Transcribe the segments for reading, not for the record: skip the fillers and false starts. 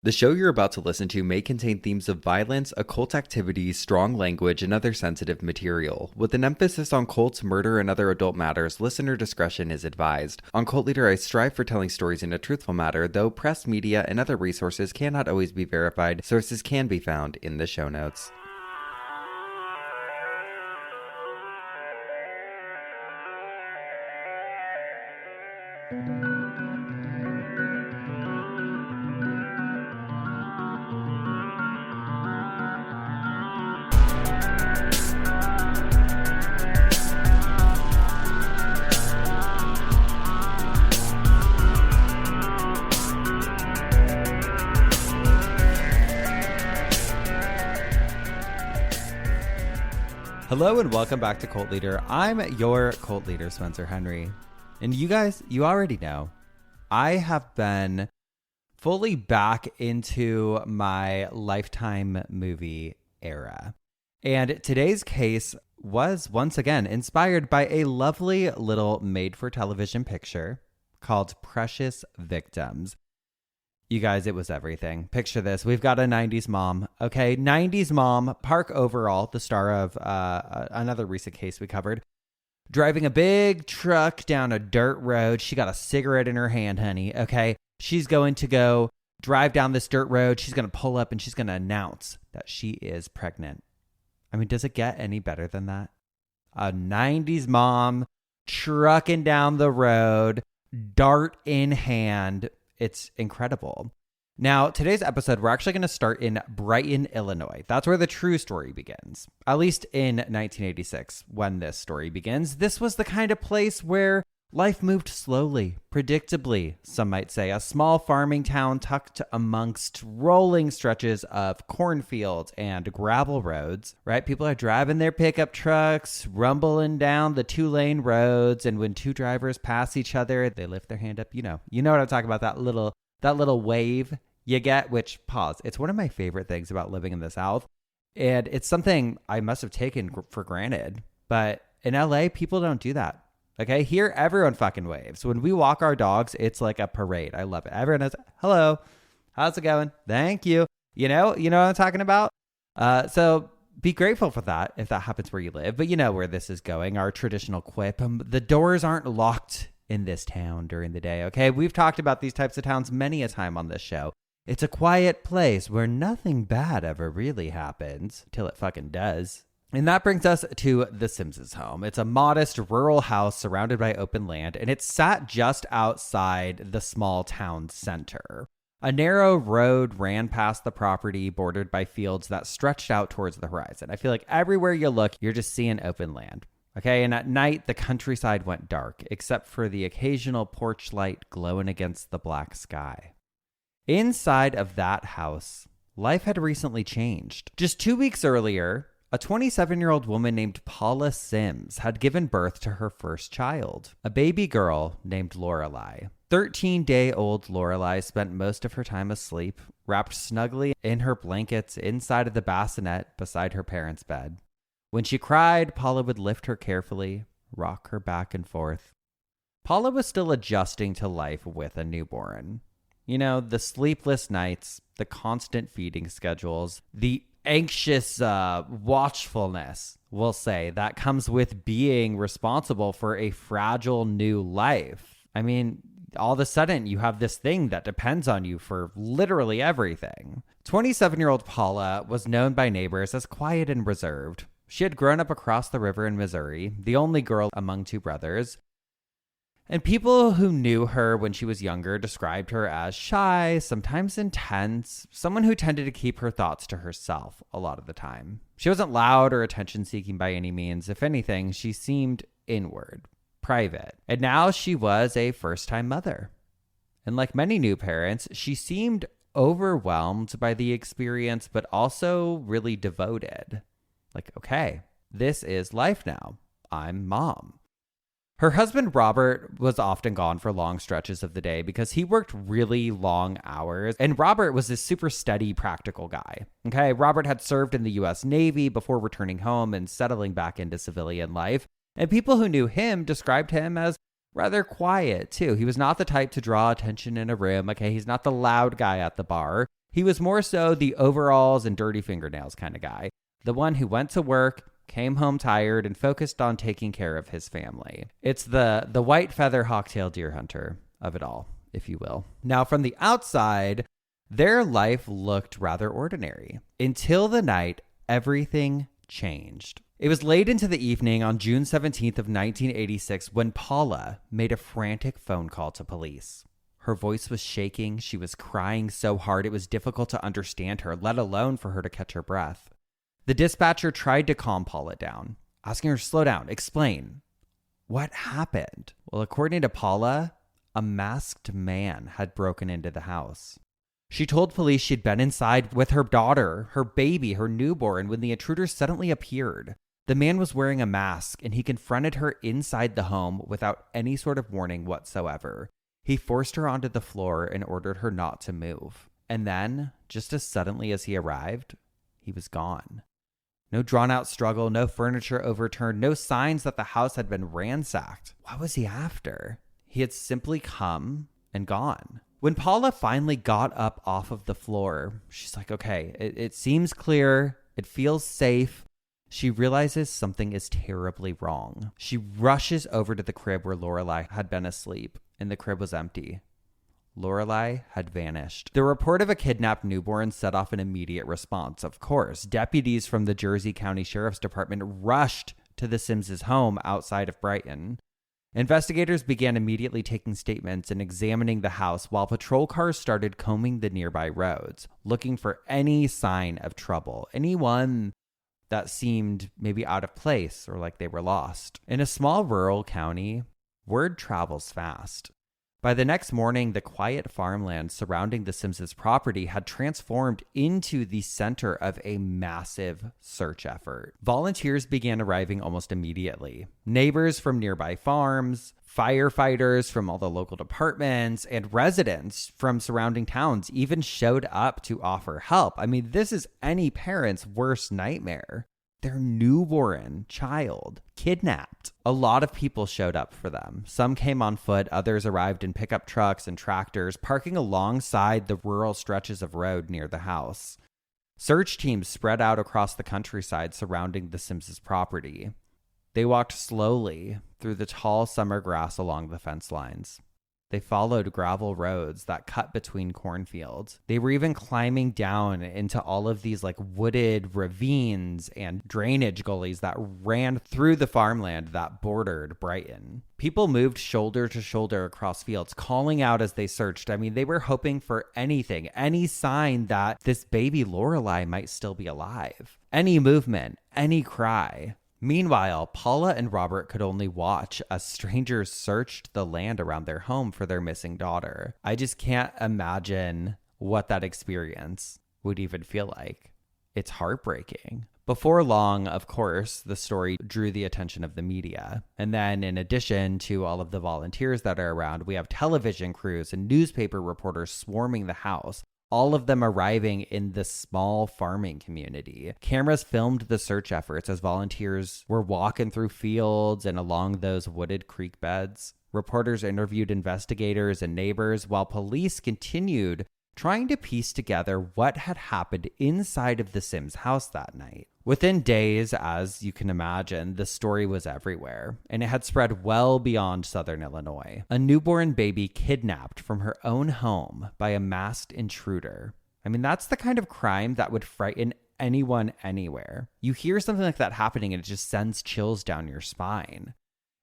The show you're about to listen to may contain themes of violence, occult activities, strong language, and other sensitive material. With an emphasis on cults, murder, and other adult matters, listener discretion is advised. On Cult Leader, I strive for telling stories in a truthful manner, though press, media, and other resources cannot always be verified. Sources can be found in the show notes. Hello and welcome back to Cult Leader. I'm your Cult Leader, Spencer Henry. And you guys, you already know, I have been fully back into my Lifetime movie era. And today's case was once again inspired by a lovely little made-for-television picture called Precious Victims. You guys, it was everything. Picture this. We've got a 90s mom, okay? 90s mom, Park Overall, the star of another recent case we covered, driving a big truck down a dirt road. She got a cigarette in her hand, honey, okay? She's going to go drive down this dirt road. She's going to pull up and she's going to announce that she is pregnant. I mean, does it get any better than that? A 90s mom trucking down the road, dart in hand. It's incredible. Now, today's episode, we're actually going to start in Brighton, Illinois. That's where the true story begins. At least in 1986, when this story begins. This was the kind of place where life moved slowly, predictably, some might say. A small farming town tucked amongst rolling stretches of cornfields and gravel roads, right? People are driving their pickup trucks, rumbling down the two-lane roads, and when two drivers pass each other, they lift their hand up. You know what I'm talking about, that little wave you get, which, pause, it's one of my favorite things about living in the South, and it's something I must have taken for granted, but in LA, people don't do that. Okay, here everyone fucking waves. When we walk our dogs, it's like a parade. I love it. Everyone is, hello, how's it going? Thank you. You know what I'm talking about? So be grateful for that if that happens where you live. But you know where this is going, our traditional quip. The doors aren't locked in this town during the day, okay? We've talked about these types of towns many a time on this show. It's a quiet place where nothing bad ever really happens till it fucking does. And that brings us to the Sims' home. It's a modest rural house surrounded by open land, and it's sat just outside the small town center. A narrow road ran past the property, bordered by fields that stretched out towards the horizon. I feel like everywhere you look, you're just seeing open land. Okay, and at night, the countryside went dark, except for the occasional porch light glowing against the black sky. Inside of that house, life had recently changed. Just 2 weeks earlier, a 27-year-old woman named Paula Sims had given birth to her first child, a baby girl named Lorelei. 13-day-old Lorelei spent most of her time asleep, wrapped snugly in her blankets inside of the bassinet beside her parents' bed. When she cried, Paula would lift her carefully, rock her back and forth. Paula was still adjusting to life with a newborn. You know, the sleepless nights, the constant feeding schedules, the anxious watchfulness, we'll say, that comes with being responsible for a fragile new life. I mean, all of a sudden you have this thing that depends on you for literally everything. 27-year-old Paula was known by neighbors as quiet and reserved. She had grown up across the river in Missouri, the only girl among two brothers. And people who knew her when she was younger described her as shy, sometimes intense, someone who tended to keep her thoughts to herself a lot of the time. She wasn't loud or attention-seeking by any means. If anything, she seemed inward, private. And now she was a first-time mother. And like many new parents, she seemed overwhelmed by the experience, but also really devoted. Like, okay, this is life now. I'm mom. Her husband, Robert, was often gone for long stretches of the day because he worked really long hours. And Robert was this super steady, practical guy. Okay, Robert had served in the U.S. Navy before returning home and settling back into civilian life. And people who knew him described him as rather quiet, too. He was not the type to draw attention in a room. Okay, he's not the loud guy at the bar. He was more so the overalls and dirty fingernails kind of guy, the one who went to work, came home tired, and focused on taking care of his family. It's the white feather hawk-tailed deer hunter of it all, if you will. Now, from the outside, their life looked rather ordinary until the night everything changed. It was late into the evening on June 17th of 1986 when Paula made a frantic phone call to police. Her voice was shaking. She was crying so hard it was difficult to understand her, let alone for her to catch her breath. The dispatcher tried to calm Paula down, asking her to slow down, explain. What happened? Well, according to Paula, a masked man had broken into the house. She told police she'd been inside with her daughter, her baby, her newborn, when the intruder suddenly appeared. The man was wearing a mask, and he confronted her inside the home without any sort of warning whatsoever. He forced her onto the floor and ordered her not to move. And then, just as suddenly as he arrived, he was gone. No drawn-out struggle, no furniture overturned, no signs that the house had been ransacked. What was he after? He had simply come and gone. When Paula finally got up off of the floor, she's like, okay, it seems clear. It feels safe. She realizes something is terribly wrong. She rushes over to the crib where Lorelai had been asleep, and the crib was empty. Lorelai had vanished. The report of a kidnapped newborn set off an immediate response. Of course, deputies from the Jersey County Sheriff's Department rushed to the Sims' home outside of Brighton. Investigators began immediately taking statements and examining the house while patrol cars started combing the nearby roads, looking for any sign of trouble, anyone that seemed maybe out of place or like they were lost. In a small rural county, word travels fast. By the next morning, the quiet farmland surrounding the Sims' property had transformed into the center of a massive search effort. Volunteers began arriving almost immediately. Neighbors from nearby farms, firefighters from all the local departments, and residents from surrounding towns even showed up to offer help. I mean, this is any parent's worst nightmare. Their newborn child kidnapped. A lot of people showed up for them. Some came on foot, others arrived in pickup trucks and tractors, parking alongside the rural stretches of road near the house. Search teams spread out across the countryside surrounding the Sims' property. They walked slowly through the tall summer grass along the fence lines. They followed gravel roads that cut between cornfields. They were even climbing down into all of these like wooded ravines and drainage gullies that ran through the farmland that bordered Brighton. People moved shoulder to shoulder across fields, calling out as they searched. I mean, they were hoping for anything, any sign that this baby Lorelai might still be alive. Any movement, any cry. Meanwhile, Paula and Robert could only watch as strangers searched the land around their home for their missing daughter. I just can't imagine what that experience would even feel like. It's heartbreaking. Before long, of course, the story drew the attention of the media. And then in addition to all of the volunteers that are around, we have television crews and newspaper reporters swarming the house, all of them arriving in this small farming community. Cameras filmed the search efforts as volunteers were walking through fields and along those wooded creek beds. Reporters interviewed investigators and neighbors while police continued trying to piece together what had happened inside of the Sims house that night. Within days, as you can imagine, the story was everywhere, and it had spread well beyond Southern Illinois. A newborn baby kidnapped from her own home by a masked intruder. I mean, that's the kind of crime that would frighten anyone anywhere. You hear something like that happening and it just sends chills down your spine.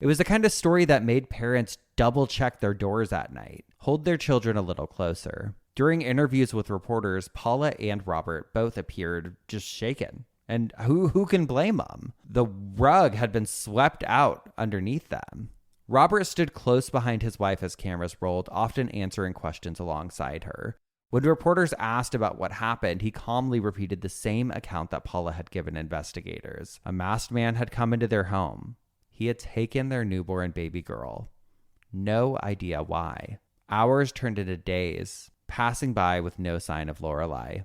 It was the kind of story that made parents double check their doors at night, hold their children a little closer. During interviews with reporters, Paula and Robert both appeared just shaken. And who can blame them? The rug had been swept out underneath them. Robert stood close behind his wife as cameras rolled, often answering questions alongside her. When reporters asked about what happened, he calmly repeated the same account that Paula had given investigators. A masked man had come into their home. He had taken their newborn baby girl. No idea why. Hours turned into days, passing by with no sign of Lorelai.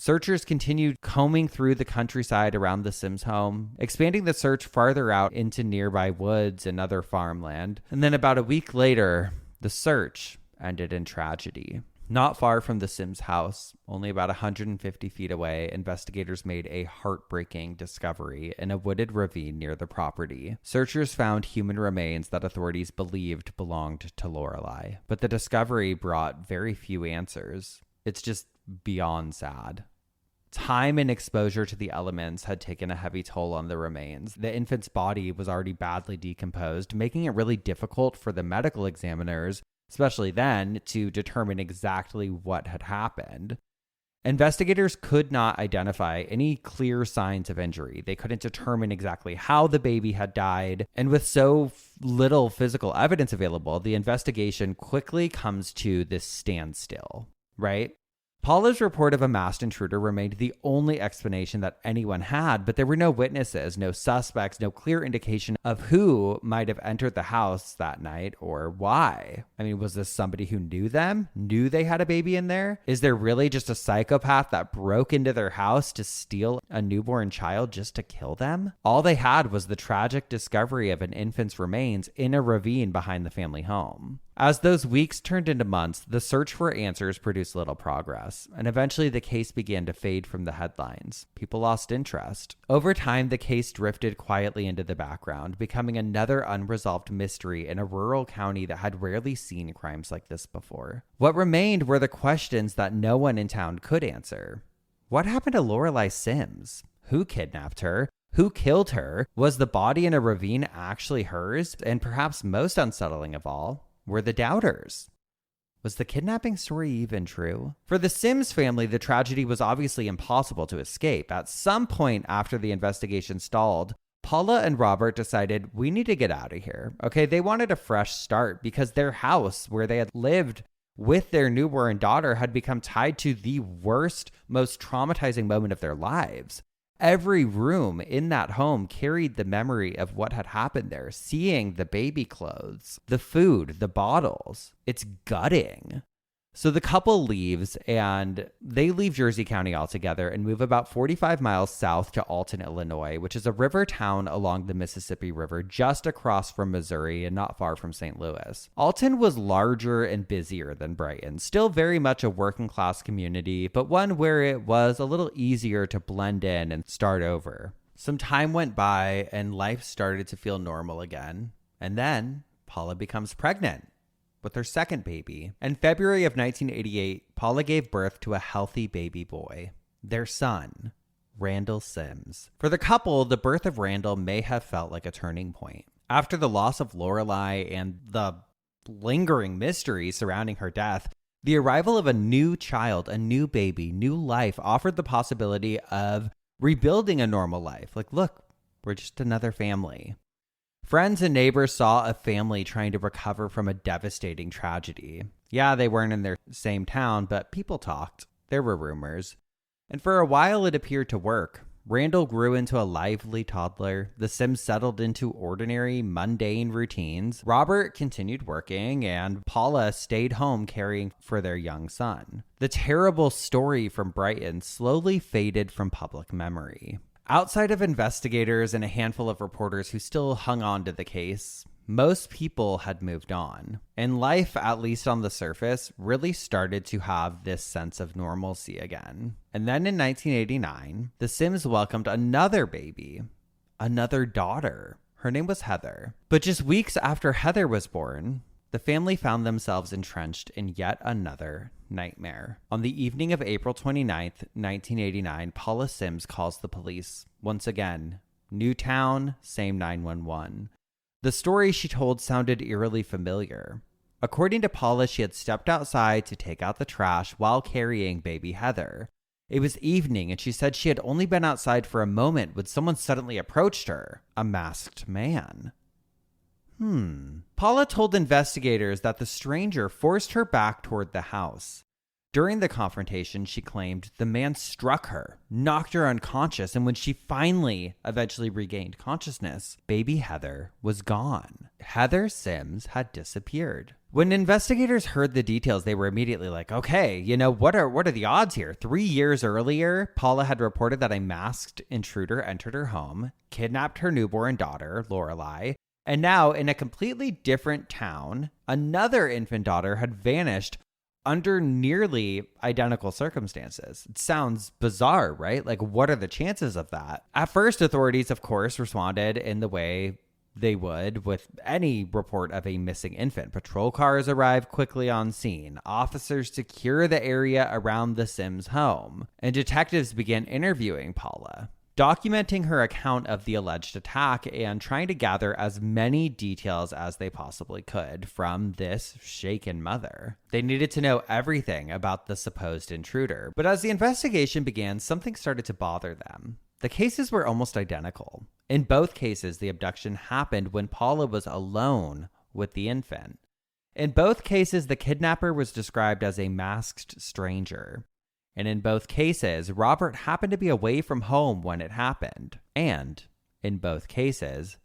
Searchers continued combing through the countryside around the Sims home, expanding the search farther out into nearby woods and other farmland. And then about a week later, the search ended in tragedy. Not far from the Sims house, only about 150 feet away, investigators made a heartbreaking discovery in a wooded ravine near the property. Searchers found human remains that authorities believed belonged to Lorelai, but the discovery brought very few answers. It's just beyond sad. Time and exposure to the elements had taken a heavy toll on the remains. The infant's body was already badly decomposed, making it really difficult for the medical examiners, especially then, to determine exactly what had happened. Investigators could not identify any clear signs of injury. They couldn't determine exactly how the baby had died. And with so little physical evidence available, the investigation quickly comes to this standstill, right? Paula's report of a masked intruder remained the only explanation that anyone had, but there were no witnesses, no suspects, no clear indication of who might have entered the house that night or why. I mean, was this somebody who knew them, knew they had a baby in there? Is there really just a psychopath that broke into their house to steal a newborn child just to kill them? All they had was the tragic discovery of an infant's remains in a ravine behind the family home. As those weeks turned into months, the search for answers produced little progress, and eventually the case began to fade from the headlines. People lost interest. Over time, the case drifted quietly into the background, becoming another unresolved mystery in a rural county that had rarely seen crimes like this before. What remained were the questions that no one in town could answer. What happened to Lorelai Sims? Who kidnapped her? Who killed her? Was the body in a ravine actually hers? And perhaps most unsettling of all, were the doubters. Was the kidnapping story even true? For the Sims family, the tragedy was obviously impossible to escape. At some point after the investigation stalled, Paula and Robert decided, we need to get out of here. Okay, they wanted a fresh start because their house where they had lived with their newborn daughter had become tied to the worst, most traumatizing moment of their lives. Every room in that home carried the memory of what had happened there, seeing the baby clothes, the food, the bottles. It's gutting. So the couple leaves, and they leave Jersey County altogether and move about 45 miles south to Alton, Illinois, which is a river town along the Mississippi River just across from Missouri and not far from St. Louis. Alton was larger and busier than Brighton, still very much a working class community, but one where it was a little easier to blend in and start over. Some time went by and life started to feel normal again. And then Paula becomes pregnant with her second baby. In February of 1988, Paula gave birth to a healthy baby boy, their son, Randall Sims. For the couple, the birth of Randall may have felt like a turning point. After the loss of Lorelai and the lingering mystery surrounding her death, the arrival of a new child, a new baby, new life offered the possibility of rebuilding a normal life. Like, look, we're just another family. Friends and neighbors saw a family trying to recover from a devastating tragedy. Yeah, they weren't in their same town, but people talked. There were rumors. And for a while, it appeared to work. Randall grew into a lively toddler. The Sims settled into ordinary, mundane routines. Robert continued working, and Paula stayed home caring for their young son. The terrible story from Brighton slowly faded from public memory. Outside of investigators and a handful of reporters who still hung on to the case, most people had moved on. And life, at least on the surface, really started to have this sense of normalcy again. And then in 1989, the Sims welcomed another baby, another daughter. Her name was Heather. But just weeks after Heather was born, the family found themselves entrenched in yet another nightmare. On the evening of April 29th, 1989, Paula Sims calls the police. Once again, new town, same 911. The story she told sounded eerily familiar. According to Paula, she had stepped outside to take out the trash while carrying baby Heather. It was evening, and she said she had only been outside for a moment when someone suddenly approached her, a masked man. Paula told investigators that the stranger forced her back toward the house. During the confrontation, she claimed the man struck her, knocked her unconscious, and when she finally eventually regained consciousness, baby Heather was gone. Heather Sims had disappeared. When investigators heard the details, they were immediately like, okay, what are the odds here? 3 years earlier, Paula had reported that a masked intruder entered her home, kidnapped her newborn daughter, Lorelai, and now in a completely different town, another infant daughter had vanished under nearly identical circumstances. It sounds bizarre, right? Like, what are the chances of that? At first, authorities, of course, responded in the way they would with any report of a missing infant. Patrol cars arrived quickly on scene. Officers secure the area around the Sims home, and detectives began interviewing Paula, documenting her account of the alleged attack and trying to gather as many details as they possibly could from this shaken mother. They needed to know everything about the supposed intruder. But as the investigation began, something started to bother them. The cases were almost identical. In both cases, the abduction happened when Paula was alone with the infant. In both cases, the kidnapper was described as a masked stranger. And in both cases, Robert happened to be away from home when it happened. And in both cases,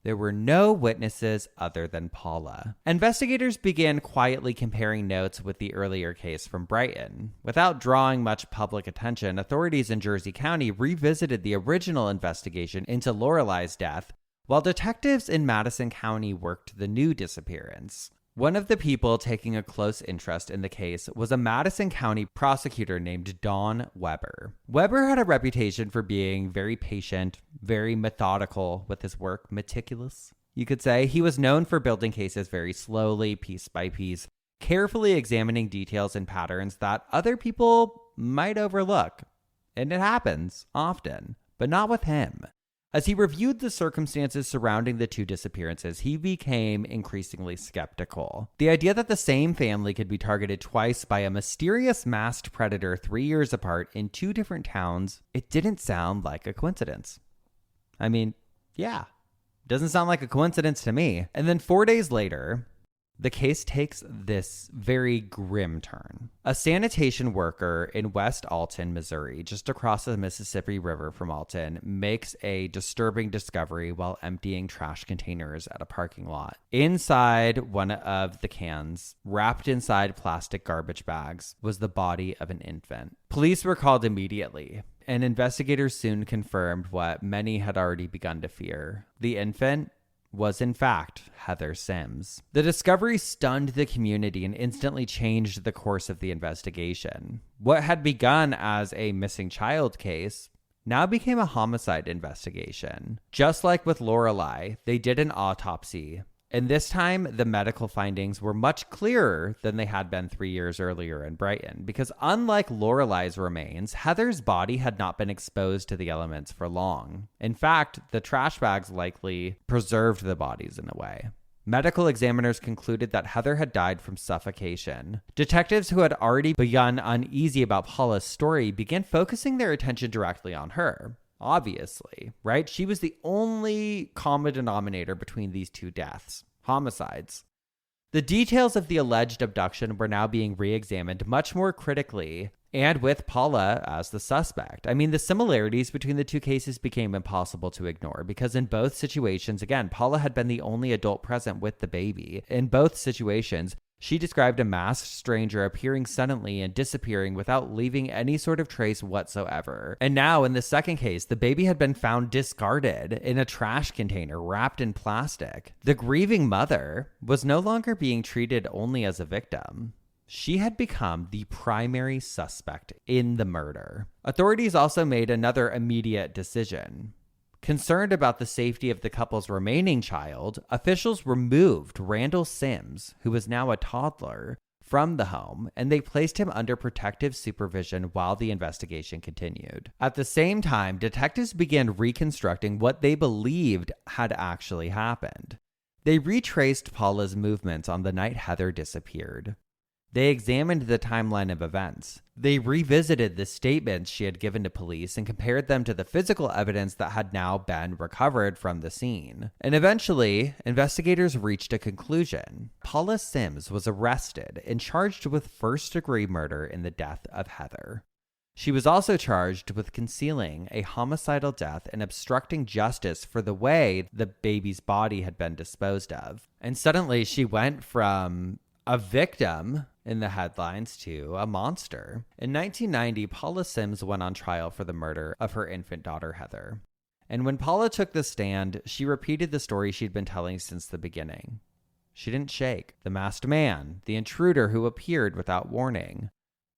there were no witnesses other than Paula. Investigators began quietly comparing notes with the earlier case from Brighton. Without drawing much public attention, authorities in Jersey County revisited the original investigation into Lorelei's death, while detectives in Madison County worked the new disappearance. One of the people taking a close interest in the case was a Madison County prosecutor named Don Weber. Weber had a reputation for being very patient, very methodical with his work, meticulous, you could say. He was known for building cases very slowly, piece by piece, carefully examining details and patterns that other people might overlook. And it happens often, but not with him. As he reviewed the circumstances surrounding the two disappearances, he became increasingly skeptical. The idea that the same family could be targeted twice by a mysterious masked predator 3 years apart in two different towns, it didn't sound like a coincidence. I mean, yeah, doesn't sound like a coincidence to me. And then 4 days later, the case takes this very grim turn. A sanitation worker in West Alton, Missouri, just across the Mississippi River from Alton, makes a disturbing discovery while emptying trash containers at a parking lot. Inside one of the cans, wrapped inside plastic garbage bags, was the body of an infant. Police were called immediately, and investigators soon confirmed what many had already begun to fear. The infant was in fact Heather Sims. The discovery stunned the community and instantly changed the course of the investigation. What had begun as a missing child case now became a homicide investigation. Just like with Lorelei, they did an autopsy, and this time the medical findings were much clearer than they had been 3 years earlier in Brighton, because unlike Lorelei's remains, Heather's body had not been exposed to the elements for long. In fact, the trash bags likely preserved the bodies in a way. Medical examiners concluded that Heather had died from suffocation. Detectives who had already begun uneasy about Paula's story began focusing their attention directly on her. Obviously, right? She was the only common denominator between these two deaths, homicides. The details of the alleged abduction were now being re-examined much more critically, and with Paula as the suspect. I mean, the similarities between the two cases became impossible to ignore, because in both situations, again, Paula had been the only adult present with the baby. In both situations, she described a masked stranger appearing suddenly and disappearing without leaving any sort of trace whatsoever. And now, in the second case, the baby had been found discarded in a trash container wrapped in plastic. The grieving mother was no longer being treated only as a victim. She had become the primary suspect in the murder. Authorities also made another immediate decision. Concerned about the safety of the couple's remaining child, officials removed Randall Sims, who was now a toddler, from the home, and they placed him under protective supervision while the investigation continued. At the same time, detectives began reconstructing what they believed had actually happened. They retraced Paula's movements on the night Heather disappeared. They examined the timeline of events. They revisited the statements she had given to police and compared them to the physical evidence that had now been recovered from the scene. And eventually, investigators reached a conclusion. Paula Sims was arrested and charged with first-degree murder in the death of Heather. She was also charged with concealing a homicidal death and obstructing justice for the way the baby's body had been disposed of. And suddenly, she went from a victim in the headlines to a monster. In 1990, Paula Sims went on trial for the murder of her infant daughter, Heather. And when Paula took the stand, she repeated the story she'd been telling since the beginning. She didn't shake. The masked man, the intruder who appeared without warning.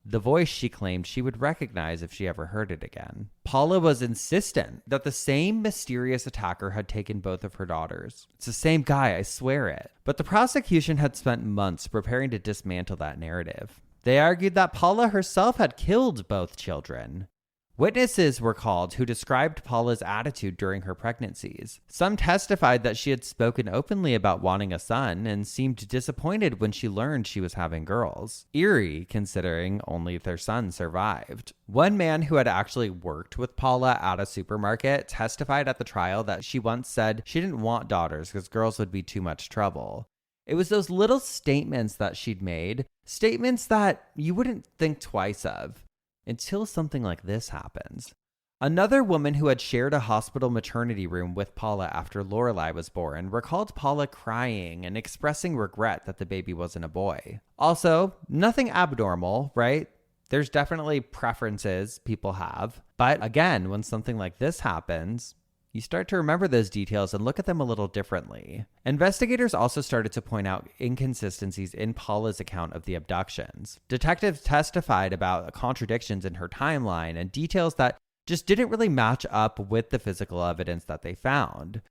The voice she claimed she would recognize if she ever heard it again. Paula was insistent that the same mysterious attacker had taken both of her daughters. It's the same guy, I swear it. But the prosecution had spent months preparing to dismantle that narrative. They argued that Paula herself had killed both children. Witnesses were called who described Paula's attitude during her pregnancies. Some testified that she had spoken openly about wanting a son and seemed disappointed when she learned she was having girls. Eerie, considering only their son survived. One man who had actually worked with Paula at a supermarket testified at the trial that she once said she didn't want daughters because girls would be too much trouble. It was those little statements that she'd made, statements that you wouldn't think twice of. Until something like this happens. Another woman who had shared a hospital maternity room with Paula after Lorelai was born recalled Paula crying and expressing regret that the baby wasn't a boy. Also, nothing abnormal, right? There's definitely preferences people have. But again, when something like this happens, you start to remember those details and look at them a little differently. Investigators also started to point out inconsistencies in Paula's account of the abductions. Detectives testified about contradictions in her timeline and details that just didn't really match up with the physical evidence that they found.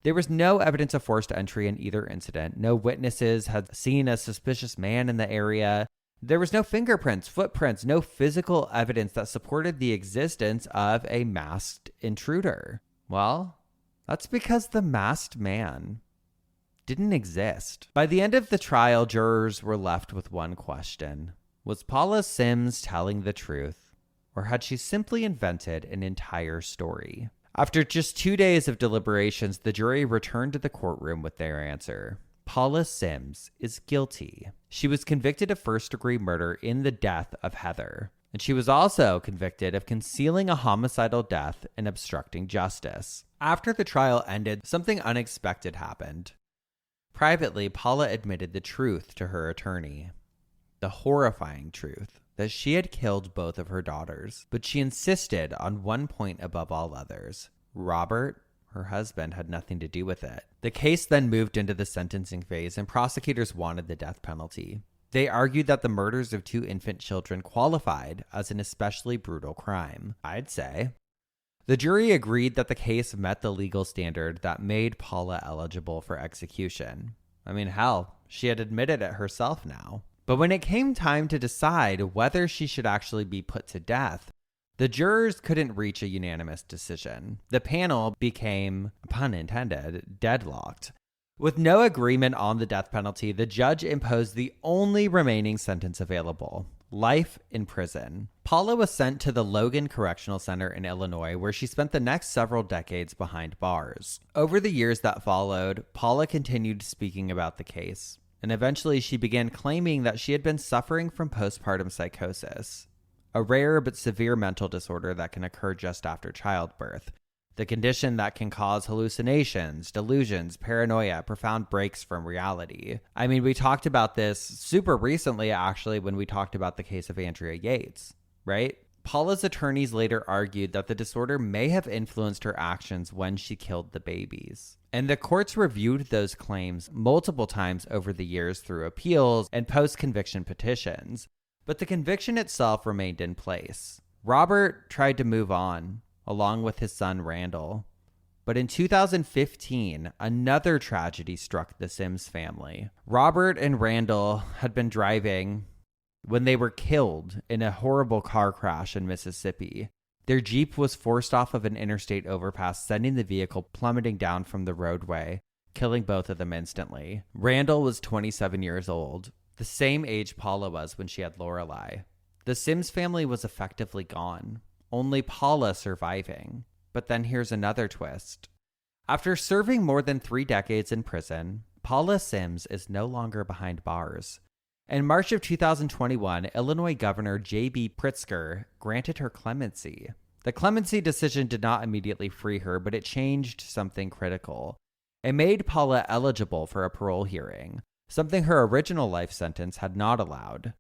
There was no evidence of forced entry in either incident. No witnesses had seen a suspicious man in the area. There was no fingerprints, footprints, no physical evidence that supported the existence of a masked intruder. Well, that's because the masked man didn't exist. By the end of the trial, jurors were left with one question. Was Paula Sims telling the truth, or had she simply invented an entire story? After just 2 days of deliberations, the jury returned to the courtroom with their answer. Paula Sims is guilty. She was convicted of first-degree murder in the death of Heather. And she was also convicted of concealing a homicidal death and obstructing justice. After the trial ended, something unexpected happened. Privately, Paula admitted the truth to her attorney. The horrifying truth that she had killed both of her daughters. But she insisted on one point above all others. Robert, her husband, had nothing to do with it. The case then moved into the sentencing phase, and prosecutors wanted the death penalty. They argued that the murders of 2 infant children qualified as an especially brutal crime, I'd say. The jury agreed that the case met the legal standard that made Paula eligible for execution. I mean, hell, she had admitted it herself now. But when it came time to decide whether she should actually be put to death, the jurors couldn't reach a unanimous decision. The panel became, pun intended, deadlocked. With no agreement on the death penalty, the judge imposed the only remaining sentence available, life in prison. Paula was sent to the Logan Correctional Center in Illinois, where she spent the next several decades behind bars. Over the years that followed, Paula continued speaking about the case, and eventually she began claiming that she had been suffering from postpartum psychosis, a rare but severe mental disorder that can occur just after childbirth. The condition that can cause hallucinations, delusions, paranoia, profound breaks from reality. I mean, we talked about this super recently, actually, when we talked about the case of Andrea Yates, right? Paula's attorneys later argued that the disorder may have influenced her actions when she killed the babies. And the courts reviewed those claims multiple times over the years through appeals and post-conviction petitions. But the conviction itself remained in place. Robert tried to move on, along with his son Randall. But in 2015, another tragedy struck the Sims family. Robert and Randall had been driving when they were killed in a horrible car crash in Mississippi. Their Jeep was forced off of an interstate overpass, sending the vehicle plummeting down from the roadway, killing both of them instantly. Randall was 27 years old, the same age Paula was when she had Lorelai. The Sims family was effectively gone, only Paula surviving. But then here's another twist. After serving more than 3 decades in prison, Paula Sims is no longer behind bars. In March of 2021, Illinois Governor J.B. Pritzker granted her clemency. The clemency decision did not immediately free her, but it changed something critical. It made Paula eligible for a parole hearing, something her original life sentence had not allowed.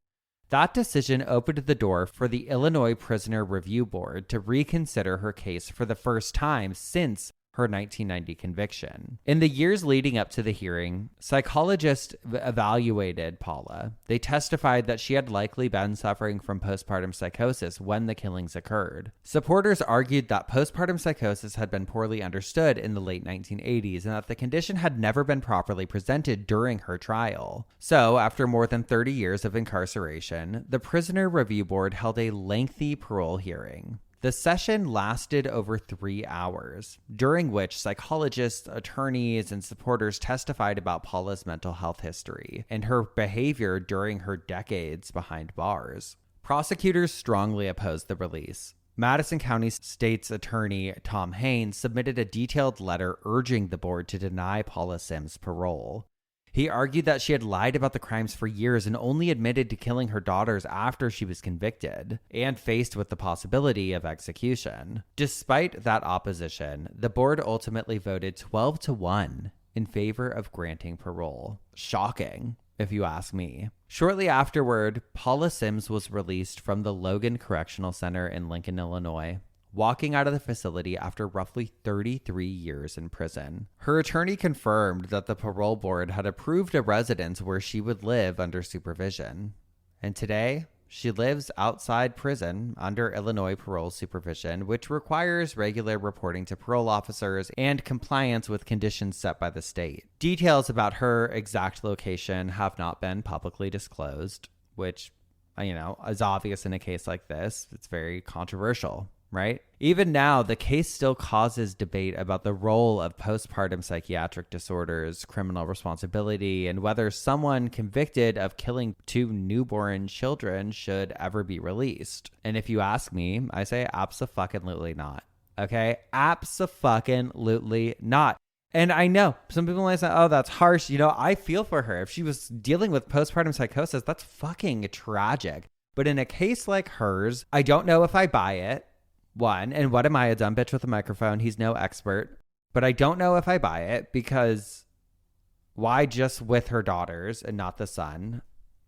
That decision opened the door for the Illinois Prisoner Review Board to reconsider her case for the first time since her 1990 conviction. In the years leading up to the hearing, psychologists evaluated Paula. They testified that she had likely been suffering from postpartum psychosis when the killings occurred. Supporters argued that postpartum psychosis had been poorly understood in the late 1980s and that the condition had never been properly presented during her trial. So, after more than 30 years of incarceration, the Prisoner Review Board held a lengthy parole hearing. The session lasted over 3 hours, during which psychologists, attorneys, and supporters testified about Paula's mental health history and her behavior during her decades behind bars. Prosecutors strongly opposed the release. Madison County State's Attorney Tom Haynes submitted a detailed letter urging the board to deny Paula Sims parole. He argued that she had lied about the crimes for years and only admitted to killing her daughters after she was convicted and faced with the possibility of execution. Despite that opposition, the board ultimately voted 12-1 in favor of granting parole. Shocking, if you ask me. Shortly afterward, Paula Sims was released from the Logan Correctional Center in Lincoln, Illinois, walking out of the facility after roughly 33 years in prison. Her attorney confirmed that the parole board had approved a residence where she would live under supervision. And today, she lives outside prison under Illinois parole supervision, which requires regular reporting to parole officers and compliance with conditions set by the state. Details about her exact location have not been publicly disclosed, which, is obvious in a case like this. It's very controversial, right? Even now, the case still causes debate about the role of postpartum psychiatric disorders, criminal responsibility, and whether someone convicted of killing 2 newborn children should ever be released. And if you ask me, I say abso-fucking-lutely not. Okay? Abso-fucking-lutely not. And I know some people might say, oh, that's harsh. I feel for her. If she was dealing with postpartum psychosis, that's fucking tragic. But in a case like hers, I don't know if I buy it. One, and what am I, a dumb bitch with a microphone? He's no expert. But I don't know if I buy it, because why just with her daughters and not the son?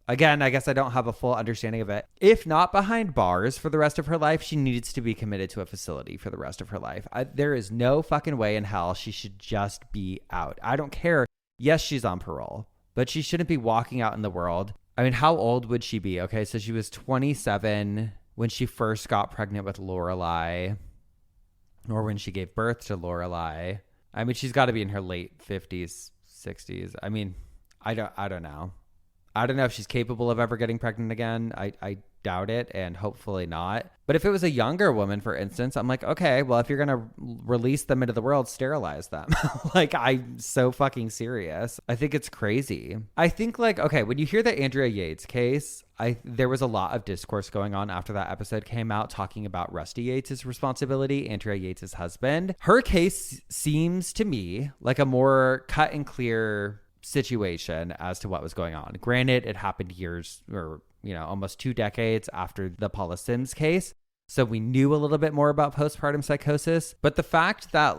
Again, I guess I don't have a full understanding of it. If not behind bars for the rest of her life, she needs to be committed to a facility for the rest of her life. There is no fucking way in hell she should just be out. I don't care. Yes, she's on parole, but she shouldn't be walking out in the world. I mean, how old would she be? Okay, so she was 27 when she first got pregnant with Lorelai, or when she gave birth to Lorelai. I mean, she's got to be in her late 50s, 60s. I mean, I don't know. I don't know if she's capable of ever getting pregnant again. I doubt it, and hopefully not. But if it was a younger woman, for instance, I'm like, okay, well, if you're going to release them into the world, sterilize them. Like, I'm so fucking serious. I think it's crazy. I think, okay, when you hear the Andrea Yates case, there was a lot of discourse going on after that episode came out talking about Rusty Yates' responsibility, Andrea Yates' husband. Her case seems to me like a more cut and clear situation as to what was going on. Granted, it happened years or almost 2 decades after the Paula Sims case, so we knew a little bit more about postpartum psychosis. But the fact that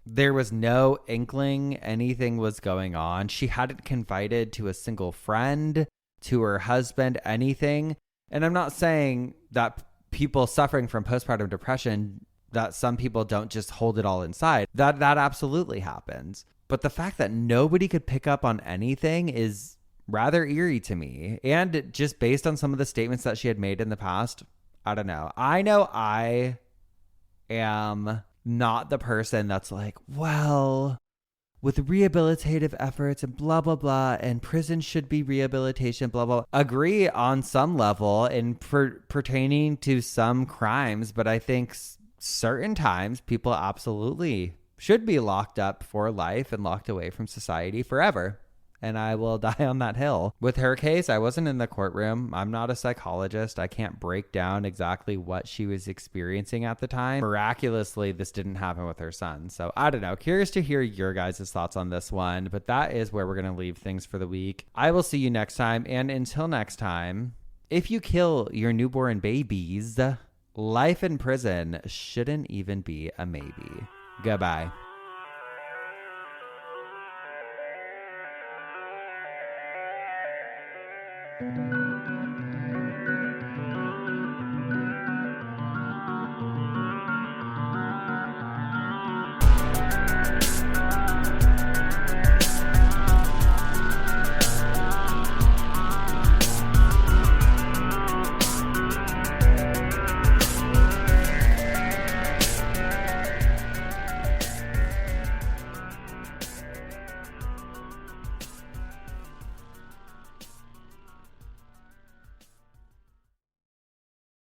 there was no inkling anything was going on, she hadn't confided to a single friend, to her husband, anything. And I'm not saying that people suffering from postpartum depression, that some people don't just hold it all inside. That absolutely happens. But the fact that nobody could pick up on anything is rather eerie to me. And just based on some of the statements that she had made in the past, I don't know. I know I am not the person that's like, well, with rehabilitative efforts and blah, blah, blah, and prison should be rehabilitation, blah, blah. Agree on some level in pertaining to some crimes, but I think certain times people absolutely should be locked up for life and locked away from society forever. And I will die on that hill. With her case, I wasn't in the courtroom. I'm not a psychologist. I can't break down exactly what she was experiencing at the time. Miraculously, this didn't happen with her son. So I don't know. Curious to hear your guys' thoughts on this one. But that is where we're going to leave things for the week. I will see you next time. And until next time, if you kill your newborn babies, life in prison shouldn't even be a maybe. Goodbye.